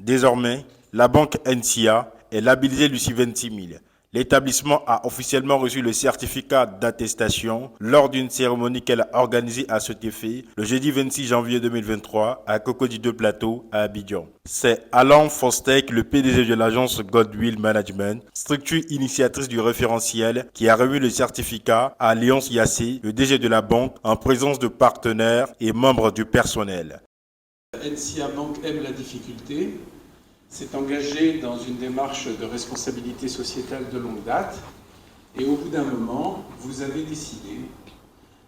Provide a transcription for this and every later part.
Désormais, la banque NCA est labellisée Lucie 26000. L'établissement a officiellement reçu le certificat d'attestation lors d'une cérémonie qu'elle a organisée à cet effet le jeudi 26 janvier 2023 à Cocody 2 Plateau à Abidjan. C'est Alain Fostek, le PDG de l'agence Godwill Management, structure initiatrice du référentiel, qui a remis le certificat à Léonce Yassé, le DG de la banque, en présence de partenaires et membres du personnel. NCA Bank aime la difficulté, s'est engagé dans une démarche de responsabilité sociétale de longue date, et au bout d'un moment, vous avez décidé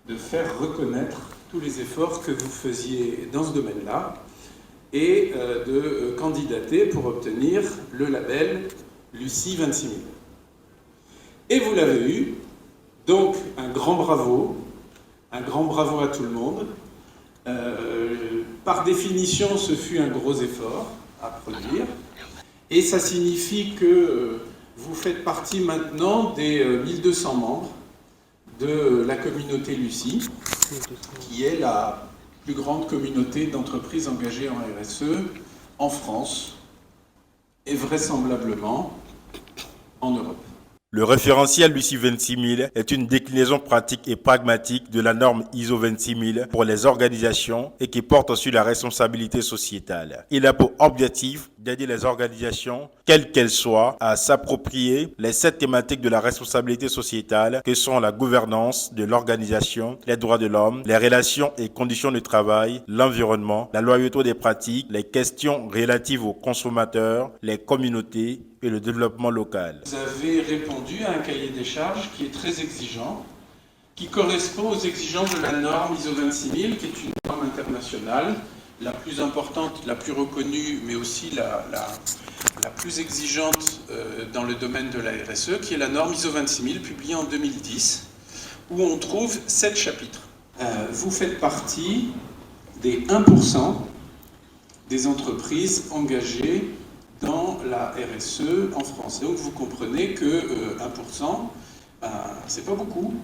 de faire reconnaître tous les efforts que vous faisiez dans ce domaine-là et de candidater pour obtenir le label Lucie 26000. Et vous l'avez eu, donc un grand bravo à tout le monde. Par définition, ce fut un gros effort à produire, et ça signifie que vous faites partie maintenant des 1200 membres de la communauté Lucie, qui est la plus grande communauté d'entreprises engagées en RSE en France et vraisemblablement en Europe. Le référentiel Lucie 26000 est une déclinaison pratique et pragmatique de la norme ISO 26000 pour les organisations et qui porte sur la responsabilité sociétale. Il a pour objectif d'aider les organisations, quelles qu'elles soient, à s'approprier les 7 thématiques de la responsabilité sociétale que sont la gouvernance de l'organisation, les droits de l'homme, les relations et conditions de travail, l'environnement, la loyauté des pratiques, les questions relatives aux consommateurs, les communautés et le développement local. Vous avez répondu à un cahier des charges qui est très exigeant, qui correspond aux exigences de la norme ISO 26000, qui est une norme internationale, la plus importante, la plus reconnue, mais aussi la plus exigeante dans le domaine de la RSE, qui est la norme ISO 26000, publiée en 2010, où on trouve 7 chapitres. Vous faites partie des 1% des entreprises engagées dans la RSE en France. Donc vous comprenez que 1%, c'est pas beaucoup.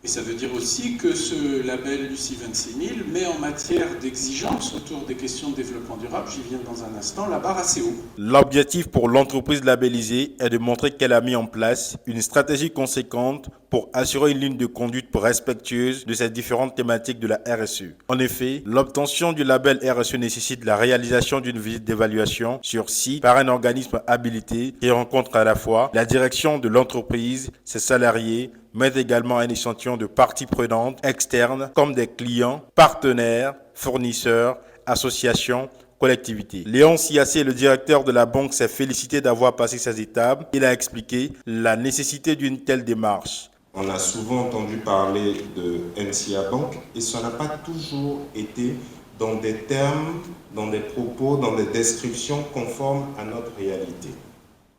Et ça veut dire aussi que ce label Lucie 26000 met en matière d'exigence autour des questions de développement durable, j'y viens dans un instant, la barre assez haut. L'objectif pour l'entreprise labellisée est de montrer qu'elle a mis en place une stratégie conséquente pour assurer une ligne de conduite respectueuse de ces différentes thématiques de la RSE. En effet, l'obtention du label RSE nécessite la réalisation d'une visite d'évaluation sur site par un organisme habilité qui rencontre à la fois la direction de l'entreprise, ses salariés, mais également un échantillon de parties prenantes externes comme des clients, partenaires, fournisseurs, associations, collectivités. Léonce Yassé, le directeur de la banque, s'est félicité d'avoir passé ces étapes. Il a expliqué la nécessité d'une telle démarche. On a souvent entendu parler de NCA Bank et ça n'a pas toujours été dans des termes, dans des propos, dans des descriptions conformes à notre réalité.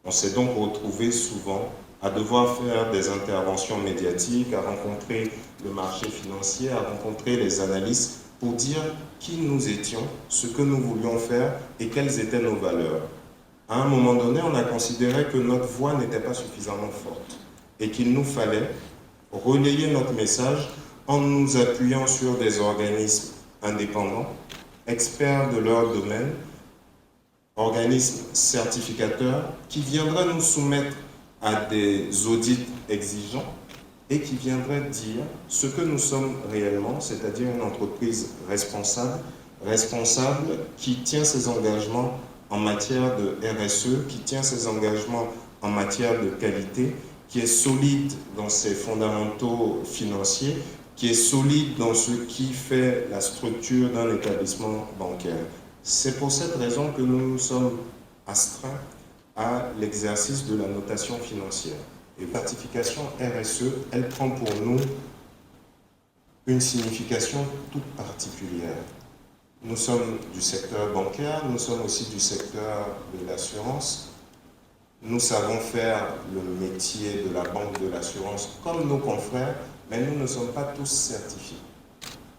On s'est donc retrouvé souvent à devoir faire des interventions médiatiques, à rencontrer le marché financier, à rencontrer les analystes pour dire qui nous étions, ce que nous voulions faire et quelles étaient nos valeurs. À un moment donné, on a considéré que notre voix n'était pas suffisamment forte et qu'il nous fallait relayer notre message en nous appuyant sur des organismes indépendants, experts de leur domaine, organismes certificateurs qui viendraient nous soumettre à des audits exigeants et qui viendraient dire ce que nous sommes réellement, c'est-à-dire une entreprise responsable qui tient ses engagements en matière de RSE, qui tient ses engagements en matière de qualité, qui est solide dans ses fondamentaux financiers, qui est solide dans ce qui fait la structure d'un établissement bancaire. C'est pour cette raison que nous nous sommes astreints à l'exercice de la notation financière. Et la certification RSE, elle prend pour nous une signification toute particulière. Nous sommes du secteur bancaire, nous sommes aussi du secteur de l'assurance. Nous savons faire le métier de la banque de l'assurance comme nos confrères, mais nous ne sommes pas tous certifiés.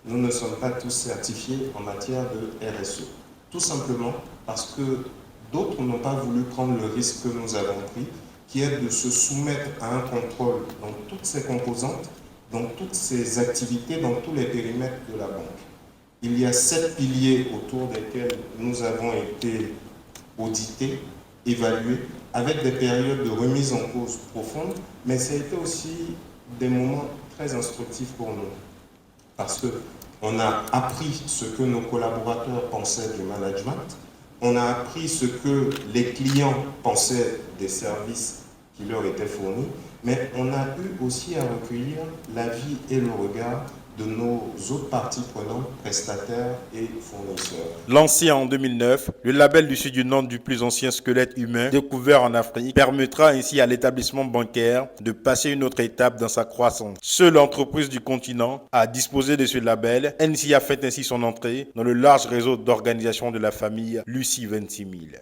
Nous ne sommes pas tous certifiés en matière de RSE. Tout simplement parce que d'autres n'ont pas voulu prendre le risque que nous avons pris, qui est de se soumettre à un contrôle dans toutes ses composantes, dans toutes ses activités, dans tous les périmètres de la banque. Il y a 7 piliers autour desquels nous avons été audité, évalué, avec des périodes de remise en cause profonde, mais ça a été aussi des moments très instructifs pour nous. Parce qu'on a appris ce que nos collaborateurs pensaient du management, on a appris ce que les clients pensaient des services qui leur étaient fournis, mais on a eu aussi à recueillir l'avis et le regard de nos autres parties prenantes, prestataires et fournisseurs. Lancé en 2009, le label du Sud du Nantes du plus ancien squelette humain découvert en Afrique permettra ainsi à l'établissement bancaire de passer une autre étape dans sa croissance. Seule entreprise du continent à disposer de ce label, NCA fait ainsi son entrée dans le large réseau d'organisations de la famille Lucie 26000.